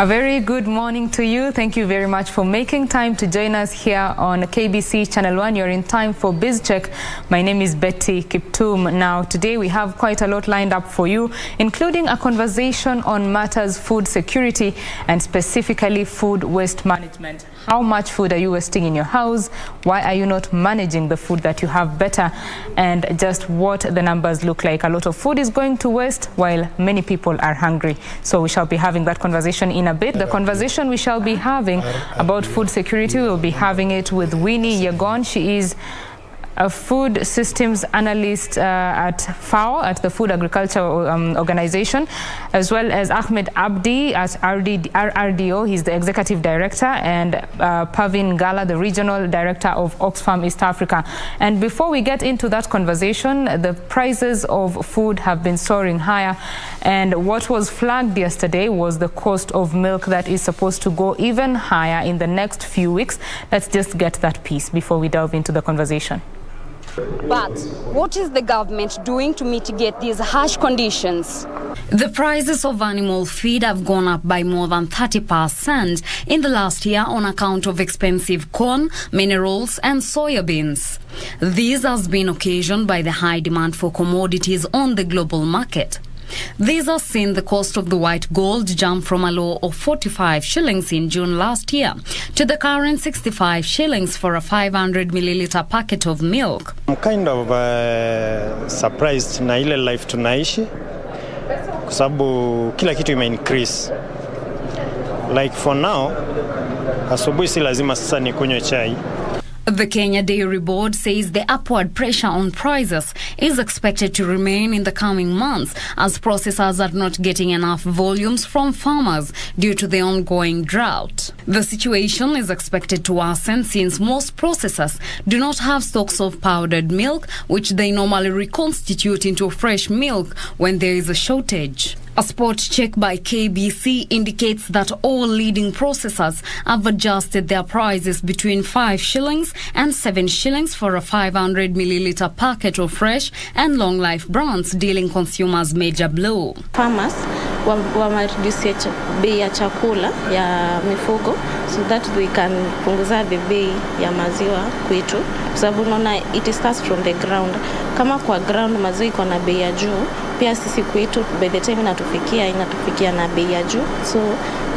A very good morning to you. Thank you very much for making time to join us here on KBC Channel 1. You're in time for BizCheck. My name is Betty Kiptum. Now, today we have quite a lot lined up for you, including a conversation on matters food security and specifically food waste management. How much food are you wasting in your house? Why are you not managing the food that you have better? And just what the numbers look like. A lot of food is going to waste while many people are hungry. So we shall be having that conversation in a bit. The conversation we shall be having about food security, we'll be having it with Winnie Yegon. She is a food systems analyst at FAO, at the Food Agriculture Organization, as well as Ahmed Abdi at RRDO. He's the executive director, and Parvin Ngala, the regional director of Oxfam East Africa. And before we get into that conversation, the prices of food have been soaring higher, and what was flagged yesterday was the cost of milk that is supposed to go even higher in the next few weeks. Let's just get that piece before we delve into the conversation. But what is the government doing to mitigate these harsh conditions? The prices of animal feed have gone up by more than 30% in the last year on account of expensive corn, minerals and soybeans. This has been occasioned by the high demand for commodities on the global market. These have seen the cost of the white gold jump from a low of 45 shillings in June last year to the current 65 shillings for a 500 milliliter packet of milk. I'm kind of surprised na ile life tunaishi kwa sababu kila kitu increase. Like for now, asubuhi si lazima sasa nikunywe chai. The Kenya Dairy Board says the upward pressure on prices is expected to remain in the coming months as processors are not getting enough volumes from farmers due to the ongoing drought. The situation is expected to worsen since most processors do not have stocks of powdered milk, which they normally reconstitute into fresh milk when there is a shortage. A spot check by KBC indicates that all leading processors have adjusted their prices between 5 shillings and 7 shillings for a 500 milliliter packet of fresh and long life brands, dealing consumers major blow. Farmers wamereduce bei ya chakula ya mifugo so that we can punguza the bei ya maziwa kwetu, sababu unaona it starts from the ground. Kama kwa ground maziwa iko na bei ya juu, pia sisi kwetu by the time inatufikia na bei ya juu, so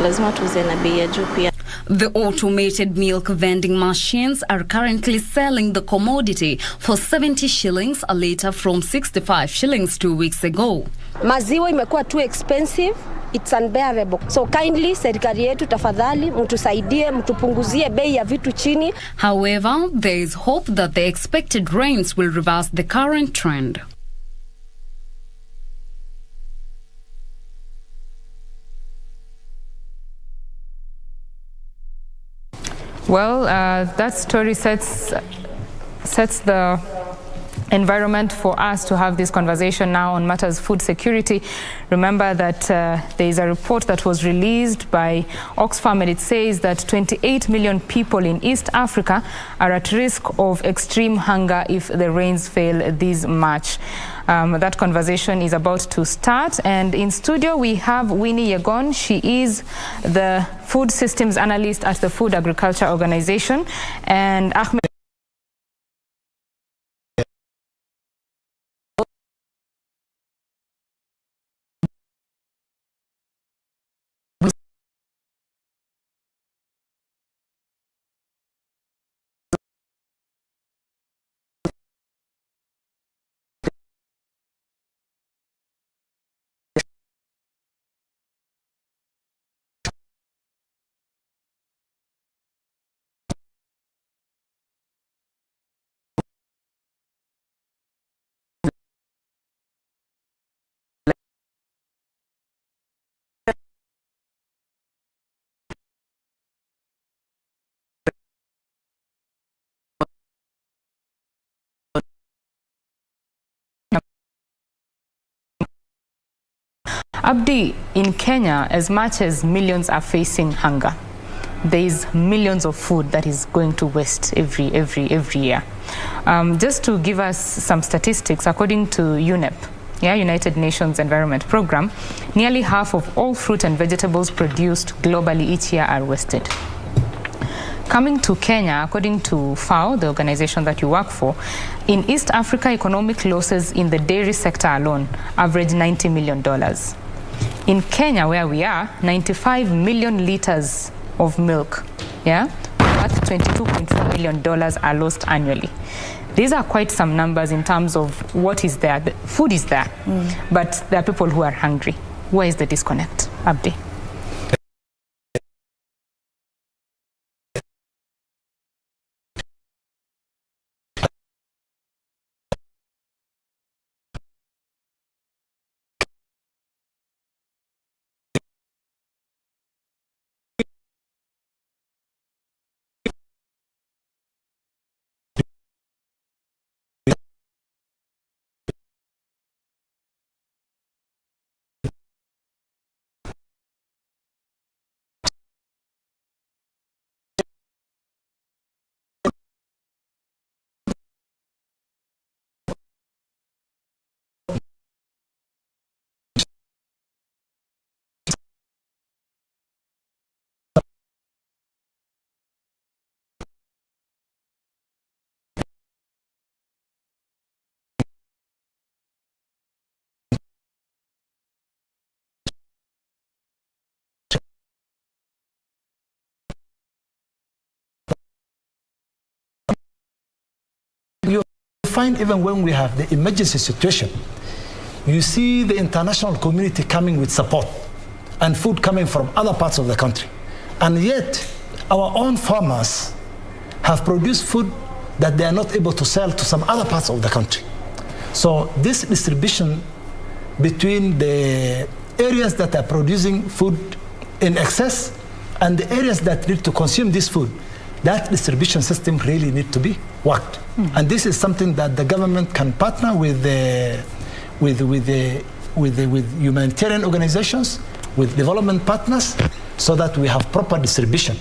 lazima tuuze na bei ya juu pia. The automated milk vending machines are currently selling the commodity for 70 shillings a litre from 65 shillings 2 weeks ago. Maziwa imekuwa too expensive. It's unbearable. So kindly, serikali yetu tafadhali, mtusaidie, mtupunguzie bei ya vitu chini. However, there is hope that the expected rains will reverse the current trend. Well, that story sets the environment for us to have this conversation now on matters food security. Remember that there is a report that was released by Oxfam, and it says that 28 million people in East Africa are at risk of extreme hunger if the rains fail this March. That conversation is about to start, and in studio we have Winnie Yegon. She is the food systems analyst at the Food Agriculture Organization, and Ahmed Abdi, in Kenya, as much as millions are facing hunger, there is millions of food that is going to waste every year. Just to give us some statistics, according to UNEP, United Nations Environment Program, nearly half of all fruit and vegetables produced globally each year are wasted. Coming to Kenya, according to FAO, the organization that you work for, in East Africa, economic losses in the dairy sector alone average $90 million. In Kenya, where we are, 95 million liters of milk, worth $22.4 million are lost annually. These are quite some numbers in terms of what is there. The food is there, but there are people who are hungry. Where is the disconnect, Abdi? You find even when we have the emergency situation, you see the international community coming with support and food coming from other parts of the country. And yet, our own farmers have produced food that they are not able to sell to some other parts of the country. So this distribution between the areas that are producing food in excess and the areas that need to consume this food, that distribution system really needs to be worked. And this is something that the government can partner with humanitarian organizations, with development partners, so that we have proper distribution.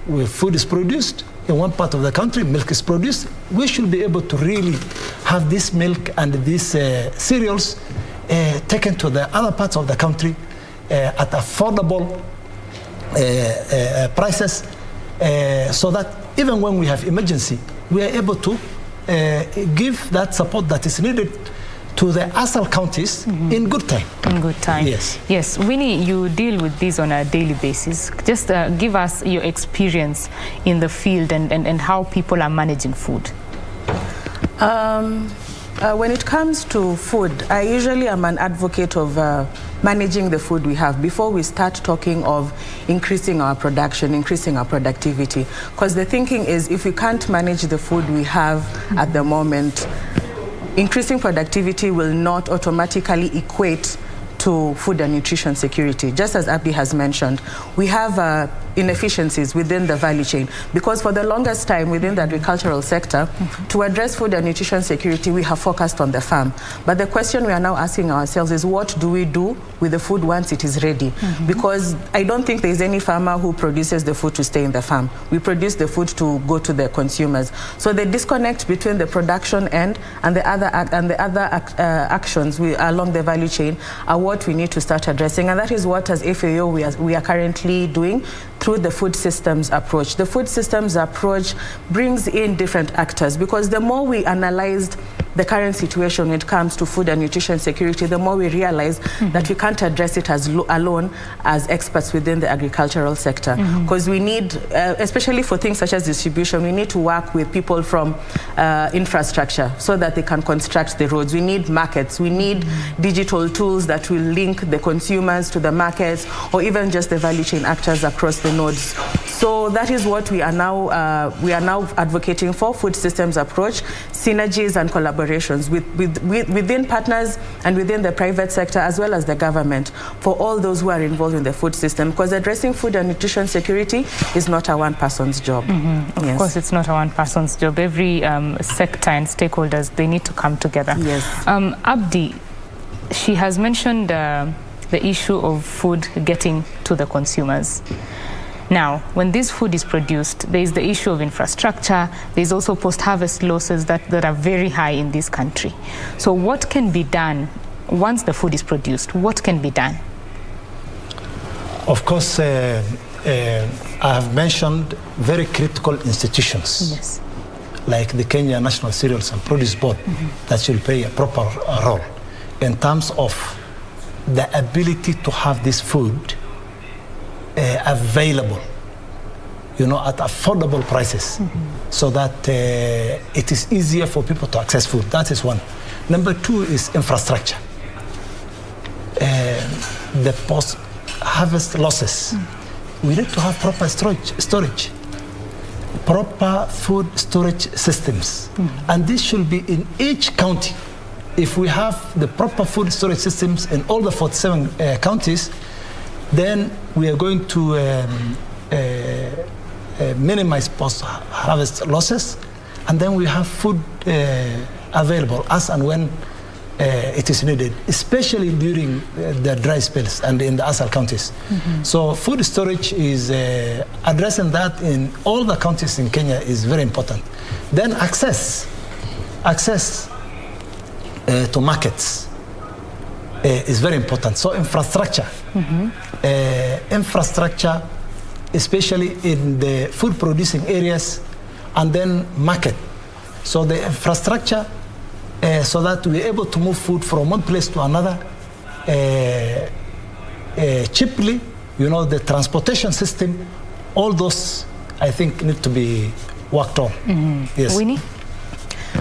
Where food is produced in one part of the country, milk is produced, we should be able to really have this milk and these cereals taken to the other parts of the country at affordable prices, so that even when we have emergency, we are able to give that support that is needed to the ASAL counties in good time. In good time. Yes. Yes. Winnie, you deal with this on a daily basis. Just give us your experience in the field and how people are managing food. When it comes to food, I usually am an advocate of managing the food we have before we start talking of increasing our production, increasing our productivity. Because the thinking is, if we can't manage the food we have at the moment, increasing productivity will not automatically equate to food and nutrition security. Just as Abdi has mentioned, we have inefficiencies within the value chain, because for the longest time within the agricultural sector, to address food and nutrition security, we have focused on the farm. But the question we are now asking ourselves is, what do we do with the food once it is ready? Because I don't think there is any farmer who produces the food to stay in the farm. We produce the food to go to the consumers. So the disconnect between the production end and the other actions along the value chain are what we need to start addressing, and that is what as FAO we are currently doing through the food systems approach. The food systems approach brings in different actors, because the more we analyzed the current situation when it comes to food and nutrition security, the more we realize that we can't address it as alone as experts within the agricultural sector. Because we need, especially for things such as distribution, we need to work with people from infrastructure so that they can construct the roads. We need markets. We need digital tools that will link the consumers to the markets, or even just the value chain actors across the nodes. So that is what we are now advocating for: food systems approach, synergies and collaborations within partners and within the private sector as well as the government, for all those who are involved in the food system, because addressing food and nutrition security is not a one-person's job. Of course, it's not a one-person's job. Every sector and stakeholders, they need to come together. Yes. Abdi, she has mentioned the issue of food getting to the consumers. Now, when this food is produced, there is the issue of infrastructure. There's also post-harvest losses that are very high in this country. So what can be done once the food is produced, what can be done? Of course, I have mentioned very critical institutions. Yes. Like the Kenya National Cereals and Produce Board, that should play a proper role in terms of the ability to have this food available, at affordable prices, so that it is easier for people to access food. That is one. Number two is infrastructure. The post-harvest losses. We need to have proper storage. Proper food storage systems. And this should be in each county. If we have the proper food storage systems in all the 47 counties, then we are going to minimize post-harvest losses, and then we have food available as and when it is needed, especially during the dry spells and in the ASAL counties. So food storage is addressing that in all the counties in Kenya is very important. Then access to markets is very important. So infrastructure, especially in the food producing areas, and then market. So the infrastructure, so that we're able to move food from one place to another cheaply, the transportation system, all those, I think, need to be worked on. Yes. Winnie?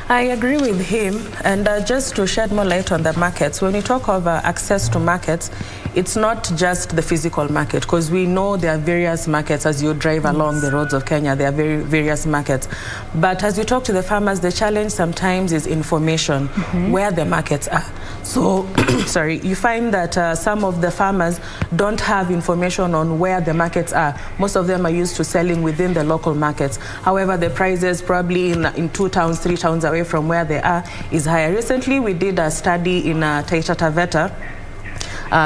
I agree with him, and just to shed more light on the markets, when you talk of access to markets, it's not just the physical market, because we know there are various markets as you drive along the roads of Kenya. There are various markets. But as you talk to the farmers, the challenge sometimes is information, where the markets are. So, sorry, you find that some of the farmers don't have information on where the markets are. Most of them are used to selling within the local markets. However, the prices probably in 2 towns, 3 towns away from where they are is higher. Recently, we did a study in Taita Taveta,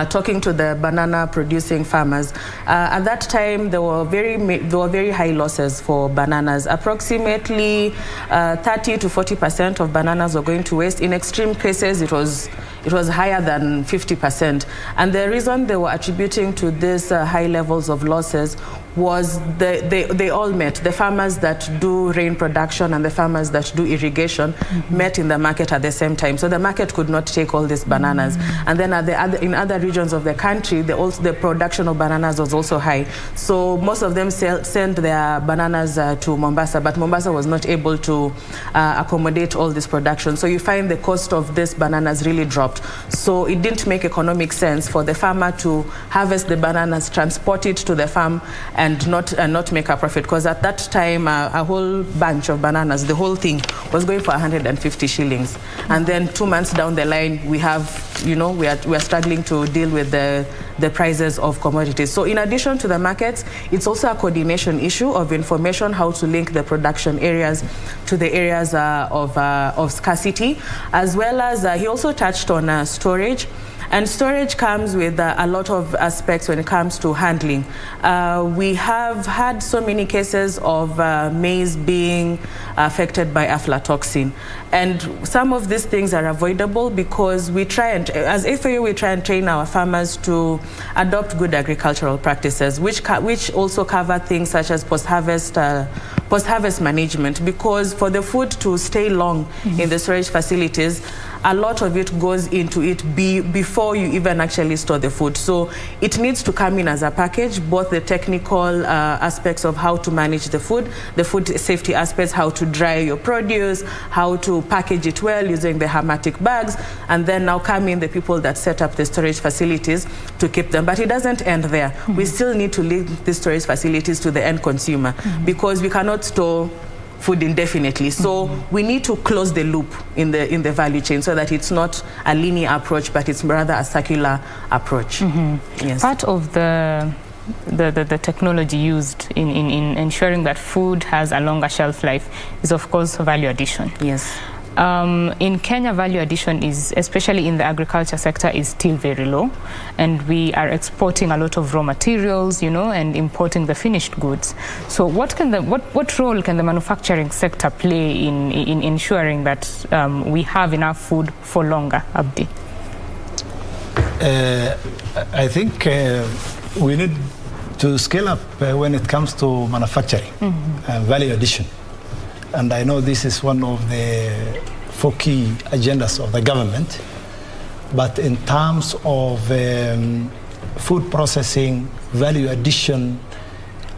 talking to the banana producing farmers. At that time, there were very high losses for bananas. Approximately 30 to 40% of bananas were going to waste. In extreme cases, it was higher than 50%. And the reason they were attributing to these high levels of losses was they all met. The farmers that do rain production and the farmers that do irrigation met in the market at the same time. So the market could not take all these bananas. And then in other regions of the country, the production of bananas was also high. So most of them sent their bananas to Mombasa, but Mombasa was not able to accommodate all this production. So you find the cost of these bananas really dropped. So it didn't make economic sense for the farmer to harvest the bananas, transport it to the farm, and not make a profit, because at that time a whole bunch of bananas, the whole thing was going for 150 shillings. And then 2 months down the line, we are struggling to deal with the prices of commodities. So in addition to the markets, it's also a coordination issue of information, how to link the production areas to the areas of scarcity, as well as he also touched on storage. And storage comes with a lot of aspects when it comes to handling. We have had so many cases of maize being affected by aflatoxin. And some of these things are avoidable because we try and, as FAO, we try and train our farmers to adopt good agricultural practices, which also cover things such as post-harvest management, because for the food to stay long in the storage facilities, a lot of it goes into it before you even actually store the food. So it needs to come in as a package, both the technical aspects of how to manage the food safety aspects, how to dry your produce, how to package it well using the hermetic bags, and then now come in the people that set up the storage facilities to keep them. But it doesn't end there. We still need to link the storage facilities to the end consumer, because we cannot store food indefinitely. So we need to close the loop in the value chain so that it's not a linear approach, but it's rather a circular approach. Yes. Part of the technology used in ensuring that food has a longer shelf life is, of course, value addition. Yes. In Kenya, value addition is, especially in the agriculture sector, is still very low, and we are exporting a lot of raw materials, and importing the finished goods. So what role can the manufacturing sector play in ensuring that we have enough food for longer, Abdi? I think we need to scale up when it comes to manufacturing and value addition. And I know this is one of the 4 key agendas of the government. But in terms of food processing, value addition,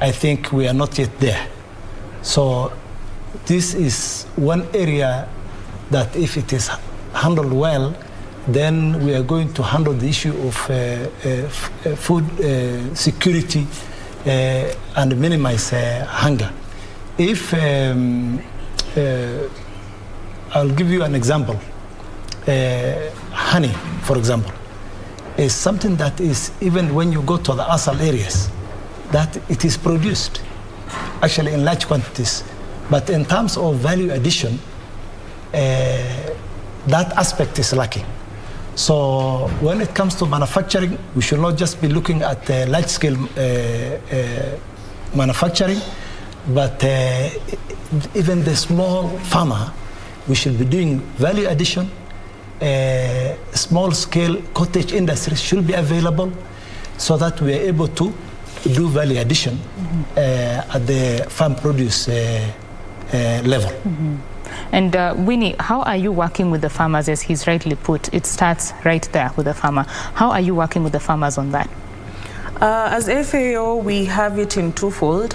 I think we are not yet there. So this is one area that if it is handled well, then we are going to handle the issue of food security and minimize hunger. If I'll give you an example. Honey, for example, is something that is, even when you go to the asal areas, that it is produced actually in large quantities. But in terms of value addition, that aspect is lacking. So when it comes to manufacturing, we should not just be looking at large-scale manufacturing, but even the small farmer, we should be doing value addition. Small-scale cottage industries should be available so that we are able to do value addition at the farm produce level. And Winnie, how are you working with the farmers? As he's rightly put, it starts right there with the farmer. How are you working with the farmers on that? As FAO, we have it in twofold.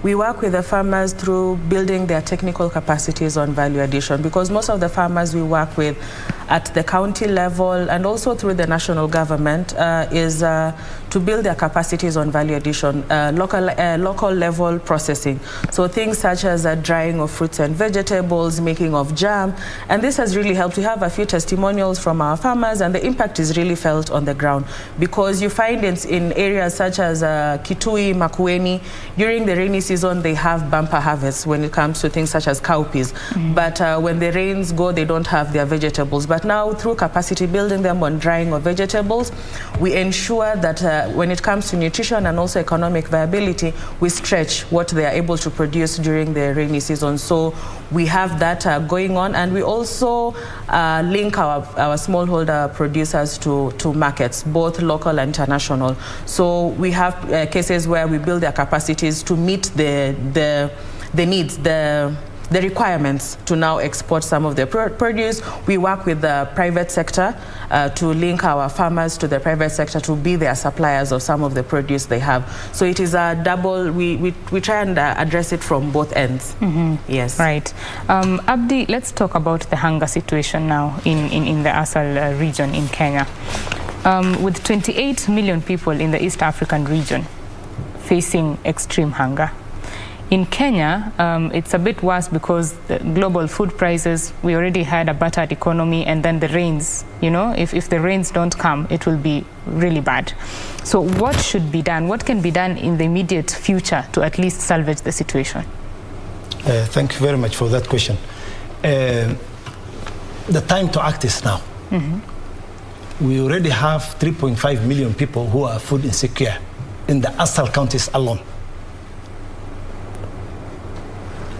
We work with the farmers through building their technical capacities on value addition, because most of the farmers we work with at the county level and also through the national government is to build their capacities on value addition, local level processing. So things such as drying of fruits and vegetables, making of jam, and this has really helped. We have a few testimonials from our farmers, and the impact is really felt on the ground, because you find in areas such as Kitui, Makueni, during the rainy season they have bumper harvests when it comes to things such as cowpeas. But when the rains go, they don't have their vegetables. But now, through capacity building them on drying of vegetables, we ensure that when it comes to nutrition and also economic viability, we stretch what they are able to produce during the rainy season. So we have that going on, and we also link our smallholder producers to markets, both local and international. So we have cases where we build their capacities to meet the needs, the requirements to now export some of their produce. We work with the private sector to link our farmers to the private sector to be their suppliers of some of the produce they have. So it is a double, we try and address it from both ends. Yes. Right. Abdi, let's talk about the hunger situation now in the Asal region in Kenya. With 28 million people in the East African region facing extreme hunger. In Kenya, it's a bit worse because the global food prices, we already had a battered economy, and then the rains, you know, if the rains don't come, it will be really bad. So what should be done? What can be done in the immediate future to at least salvage the situation? Thank you very much for that question. The time to act is now. We already have 3.5 million people who are food insecure in the Asal counties alone.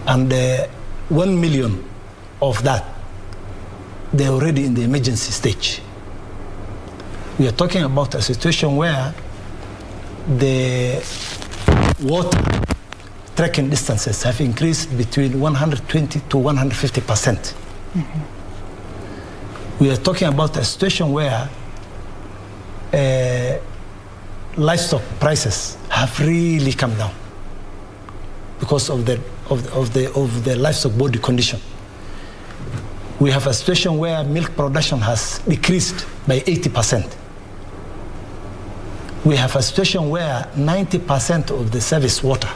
And 1 million of that, they're already in the emergency stage. We are talking about a situation where the water trekking distances have increased between 120 to 150%. We are talking about a situation where livestock prices have really come down because of the livestock body condition. We have a situation where milk production has decreased by 80%. We have a situation where 90% of the service water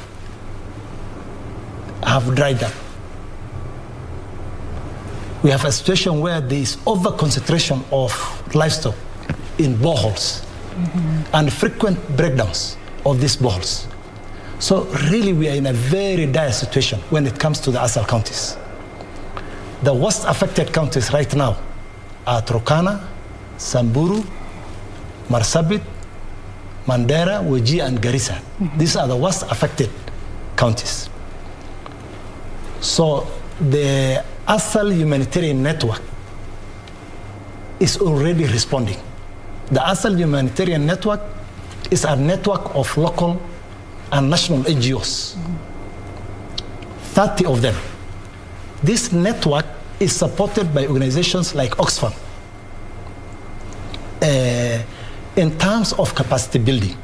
have dried up. We have a situation where there is over-concentration of livestock in boreholes and frequent breakdowns of these boreholes. So really we are in a very dire situation when it comes to the Asal counties. The worst affected counties right now are Turkana, Samburu, Marsabit, Mandera, Wajir, and Garissa. These are the worst affected counties. So the Asal humanitarian network is already responding. The ASAL Humanitarian Network is a network of local and national NGOs, 30 of them. This network is supported by organizations like Oxfam in terms of capacity building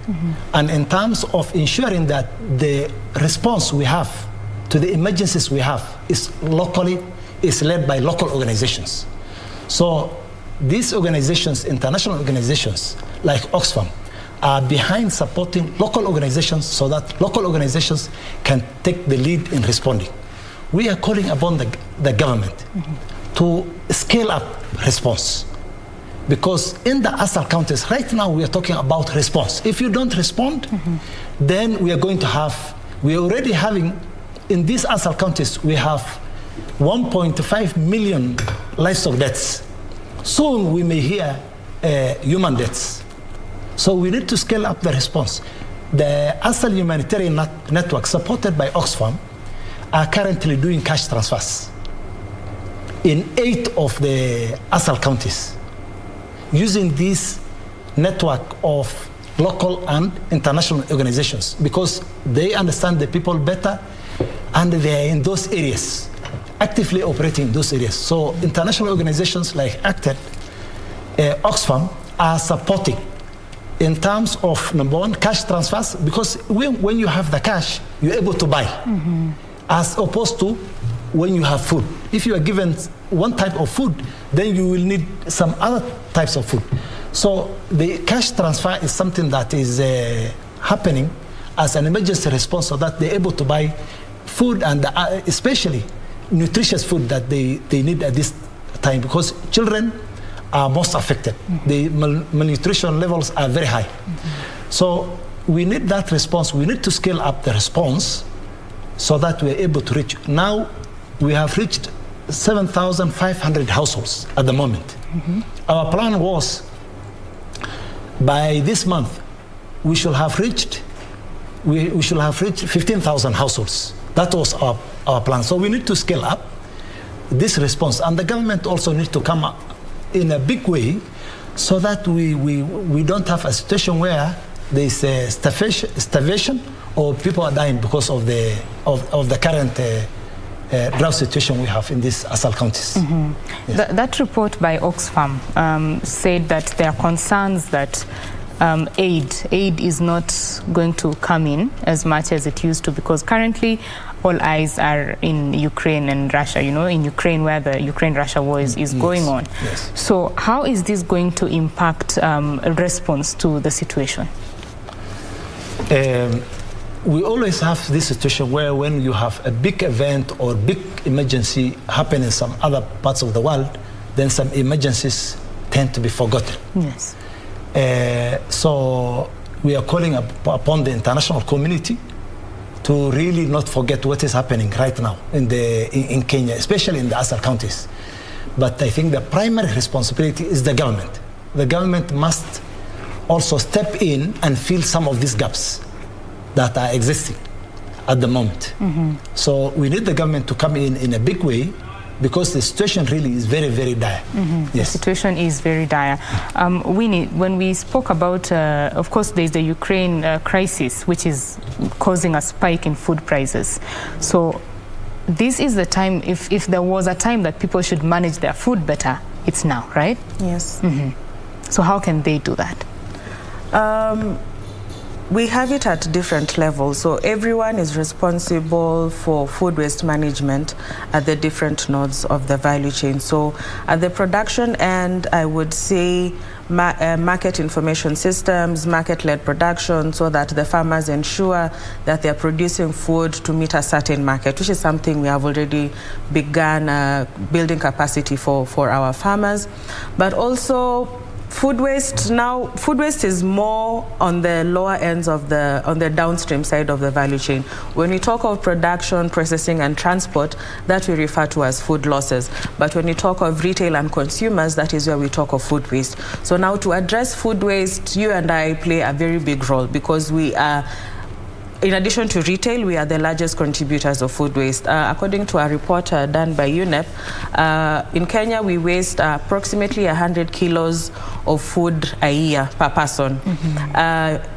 and in terms of ensuring that the response we have to the emergencies we have is led by local organizations. So these organizations, international organizations like Oxfam, are behind supporting local organizations so that local organizations can take the lead in responding. We are calling upon the government to scale up response. Because in the ASAL counties, right now we are talking about response. If you don't respond, then we are already having, in these ASAL counties, we have 1.5 million livestock deaths. Soon we may hear human deaths. So we need to scale up the response. The ASAL Humanitarian Network, supported by Oxfam, are currently doing cash transfers in 8 of the ASAL counties, using this network of local and international organizations because they understand the people better and they are in those areas, actively operating in those areas. So international organizations like ACTED, Oxfam are supporting in terms of, number one, cash transfers, because when you have the cash, you're able to buy, as opposed to when you have food. If you are given one type of food, then you will need some other types of food. So the cash transfer is something that is happening as an emergency response so that they're able to buy food and especially nutritious food that they need at this time, because children are most affected. The malnutrition levels are very high. So we need that response. We need to scale up the response so that we're able to reach. Now we have reached 7,500 households at the moment. Our plan was by this month we should have reached 15,000 households. That was our plan. So we need to scale up this response, and the government also needs to come up in a big way so that we don't have a situation where there is starvation or people are dying because of the current drought situation we have in these ASAL counties. Yes. That report by Oxfam said that there are concerns that aid is not going to come in as much as it used to, because currently all eyes are in Ukraine and Russia, in Ukraine where the Ukraine-Russia war is going on. Yes. So how is this going to impact a response to the situation? We always have this situation where when you have a big event or big emergency happen in some other parts of the world, then some emergencies tend to be forgotten. Yes. So we are calling upon the international community to really not forget what is happening right now in Kenya, especially in the ASAL counties. But I think the primary responsibility is the government. The government must also step in and fill some of these gaps that are existing at the moment. So we need the government to come in a big way, because the situation really is very, very dire. Yes. The situation is very dire. Winnie, when we spoke about, of course, there's the Ukraine crisis, which is causing a spike in food prices. So this is the time, if there was a time that people should manage their food better, it's now, right? Yes. So how can they do that? We have it at different levels. So everyone is responsible for food waste management at the different nodes of the value chain. So at the production end, I would say market information systems, market-led production, so that the farmers ensure that they're producing food to meet a certain market, which is something we have already begun building capacity for our farmers. But also, food waste is more on the lower ends of on the downstream side of the value chain. When we talk of production, processing, and transport, that we refer to as food losses. But when we talk of retail and consumers, that is where we talk of food waste. So now, to address food waste, you and I play a very big role, because we are, in addition to retail, we are the largest contributors of food waste. According to a report done by UNEP, in Kenya we waste approximately 100 kilos of food a year per person.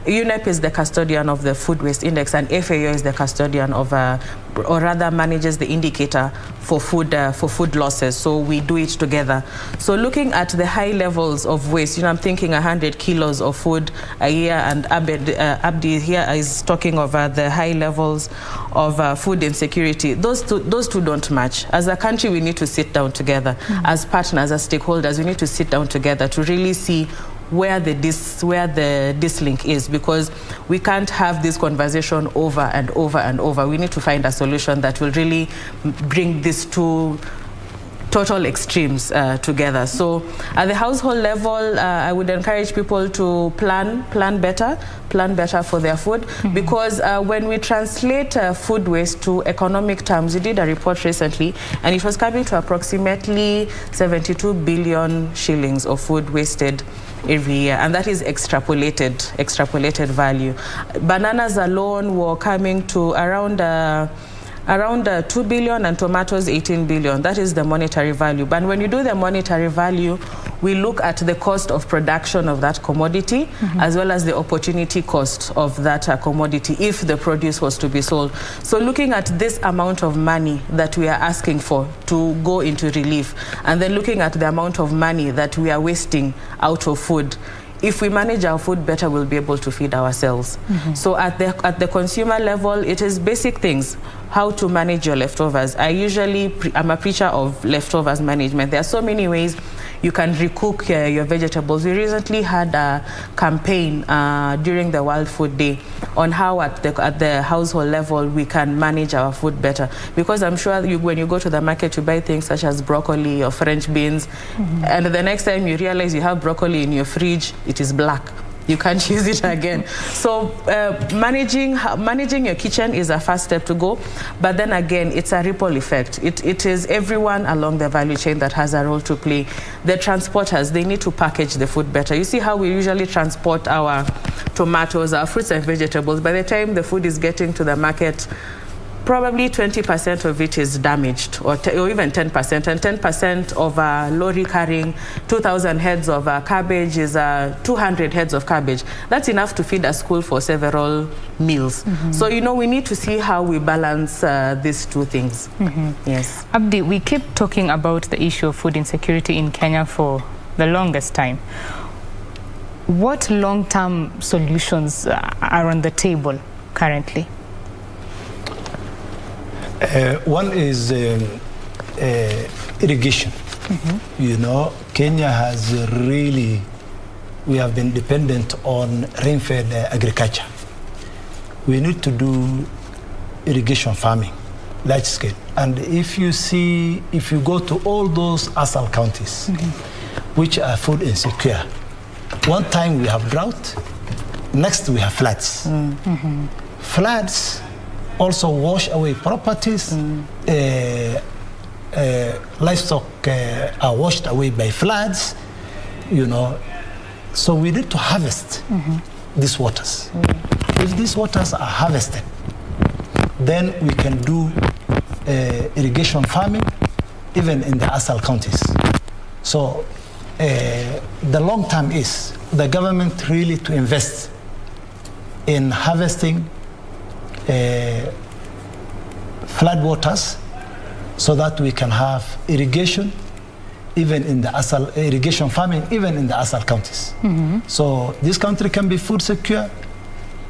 UNEP is the custodian of the food waste index, and FAO is the custodian of, or rather manages the indicator for food losses. So we do it together. So looking at the high levels of waste, I'm thinking 100 kilos of food a year, and Abdi here is talking of the high levels of food insecurity. Those two don't match. As a country, we need to sit down together. As partners, as stakeholders, we need to sit down together to really see where the dislink is, because we can't have this conversation over and over and over. We need to find a solution that will really bring these two total extremes together. So at the household level, I would encourage people to plan better for their food, because when we translate food waste to economic terms, we did a report recently, and it was coming to approximately 72 billion shillings of food wasted every year, and that is extrapolated value. Bananas alone were coming to around 2 billion, and tomatoes 18 billion. That is the monetary value. But when you do the monetary value, we look at the cost of production of that commodity, as well as the opportunity cost of that commodity if the produce was to be sold. So looking at this amount of money that we are asking for to go into relief, and then looking at the amount of money that we are wasting out of food, if we manage our food better, we'll be able to feed ourselves. So at the consumer level, it is basic things. How to manage your leftovers. I'm a preacher of leftovers management. There are so many ways you can recook your vegetables. We recently had a campaign during the World Food Day on how at the household level we can manage our food better. Because I'm sure when you go to the market, you buy things such as broccoli or French beans, and the next time you realize you have broccoli in your fridge, it is black. You can't use it again. So managing your kitchen is a first step to go, but then again, it's a ripple effect. It is everyone along the value chain that has a role to play. The transporters, they need to package the food better. You see how we usually transport our tomatoes, our fruits and vegetables. By the time the food is getting to the market, probably 20% of it is damaged, or even 10%. And 10% of a lorry carrying 2,000 heads of cabbage is 200 heads of cabbage. That's enough to feed a school for several meals. So, we need to see how we balance these two things. Yes. Abdi, we keep talking about the issue of food insecurity in Kenya for the longest time. What long-term solutions are on the table currently? One is irrigation. Kenya has we have been dependent on rain-fed agriculture. We need to do irrigation farming, large scale. And if you go to all those ASAL counties, which are food insecure, one time we have drought, next we have floods. Floods also wash away properties. Livestock are washed away by floods, So we need to harvest these waters. If these waters are harvested, then we can do irrigation farming even in the ASAL counties. So the long term is the government really to invest in harvesting flood waters so that we can have irrigation even in the ASAL, irrigation farming even in the ASAL counties. So this country can be food secure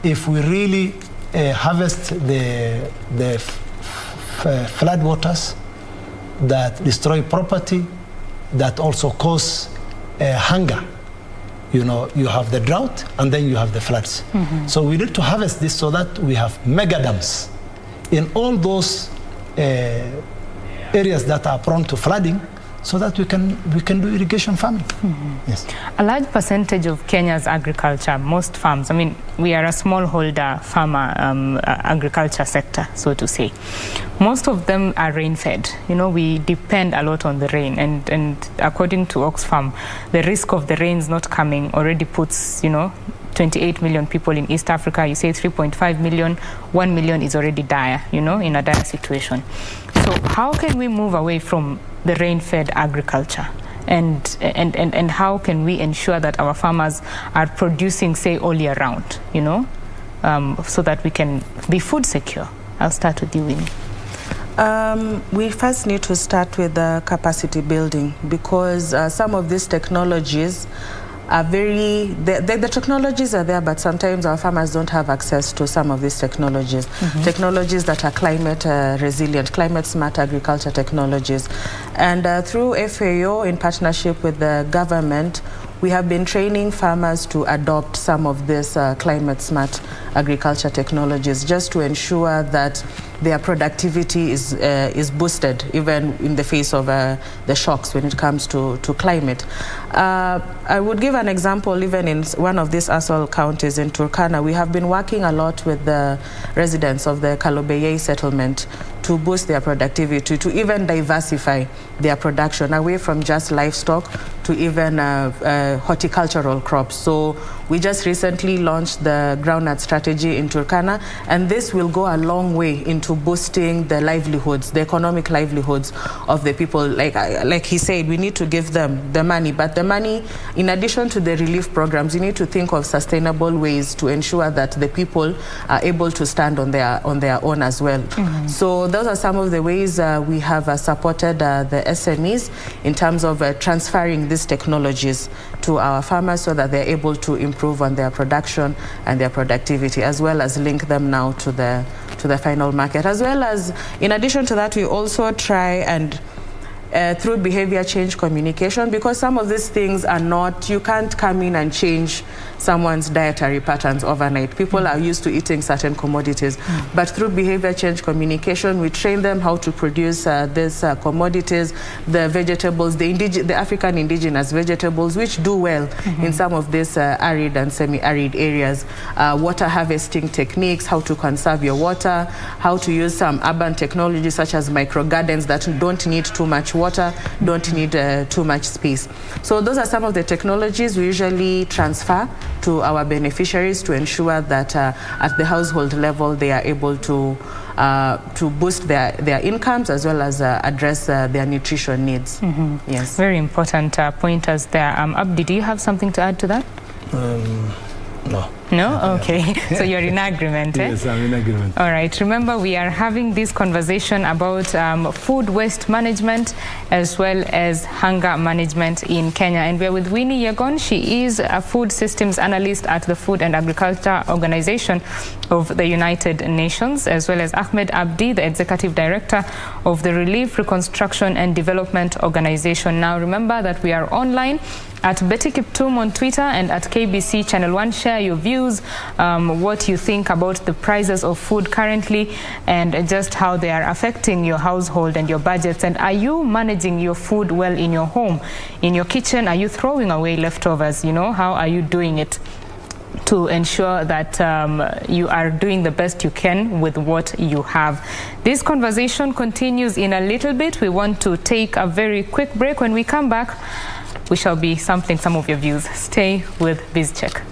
if we really harvest the flood waters that destroy property, that also cause hunger. You have the drought and then you have the floods. So we need to harvest this so that we have mega dams in all those areas that are prone to flooding, so that we can do irrigation farming. Yes. A large percentage of Kenya's agriculture, most farms, we are a smallholder farmer agriculture sector, so to say. Most of them are rain-fed. We depend a lot on the rain, and according to Oxfam, the risk of the rains not coming already puts, 28 million people in East Africa. You say 3.5 million, 1 million is already dire, in a dire situation. So how can we move away from the rain-fed agriculture and how can we ensure that our farmers are producing, say, all year round, you know, so that we can be food secure? I'll start with you, Winnie. We first need to start with capacity building, because some of these technologies are the technologies are there, but sometimes our farmers don't have access to some of these technologies. Technologies that are climate resilient, climate smart agriculture technologies. And through FAO, in partnership with the government, we have been training farmers to adopt some of these climate smart agriculture technologies, just to ensure that their productivity is boosted, even in the face of the shocks when it comes to climate. I would give an example. Even in one of these ASOL counties in Turkana, we have been working a lot with the residents of the Kalobeye settlement to boost their productivity, to even diversify their production away from just livestock to even horticultural crops. So we just recently launched the groundnut strategy in Turkana, and this will go a long way into boosting the livelihoods, the economic livelihoods of the people. Like he said, we need to give them the money, but the money, in addition to the relief programs, you need to think of sustainable ways to ensure that the people are able to stand on their own as well. So those are some of the ways we have supported the SMEs in terms of transferring these technologies to our farmers, so that they're able to improve on their production and their productivity, as well as link them now to the final market. As well as, in addition to that, we also try and through behavior change communication, because some of these things are not, you can't come in and change someone's dietary patterns overnight. People are used to eating certain commodities, but through behavior change communication, we train them how to produce these commodities, the vegetables, the African indigenous vegetables, which do well in some of these arid and semi-arid areas. Water harvesting techniques, how to conserve your water, how to use some urban technologies such as micro gardens that don't need too much water, don't need too much space. So those are some of the technologies we usually transfer to our beneficiaries to ensure that at the household level they are able to boost their incomes, as well as address their nutrition needs. Yes. Very important pointers there. Abdi, do you have something to add to that? No. No? Okay. So you're in agreement, eh? Yes, I'm in agreement. All right. Remember, we are having this conversation about food waste management as well as hunger management in Kenya. And we're with Winnie Yegon. She is a food systems analyst at the Food and Agriculture Organization of the United Nations, as well as Ahmed Abdi, the executive director of the Relief, Reconstruction and Development Organization. Now, remember that we are online at Betty Kiptum on Twitter and at KBC Channel 1. Share your views, what you think about the prices of food currently, and just how they are affecting your household and your budgets. And are you managing your food well in your home, in your kitchen? Are you throwing away leftovers? You know, how are you doing it to ensure that you are doing the best you can with what you have? This conversation continues in a little bit. We want to take a very quick break. When we come back, we shall be sampling some of your views. Stay with BizCheck.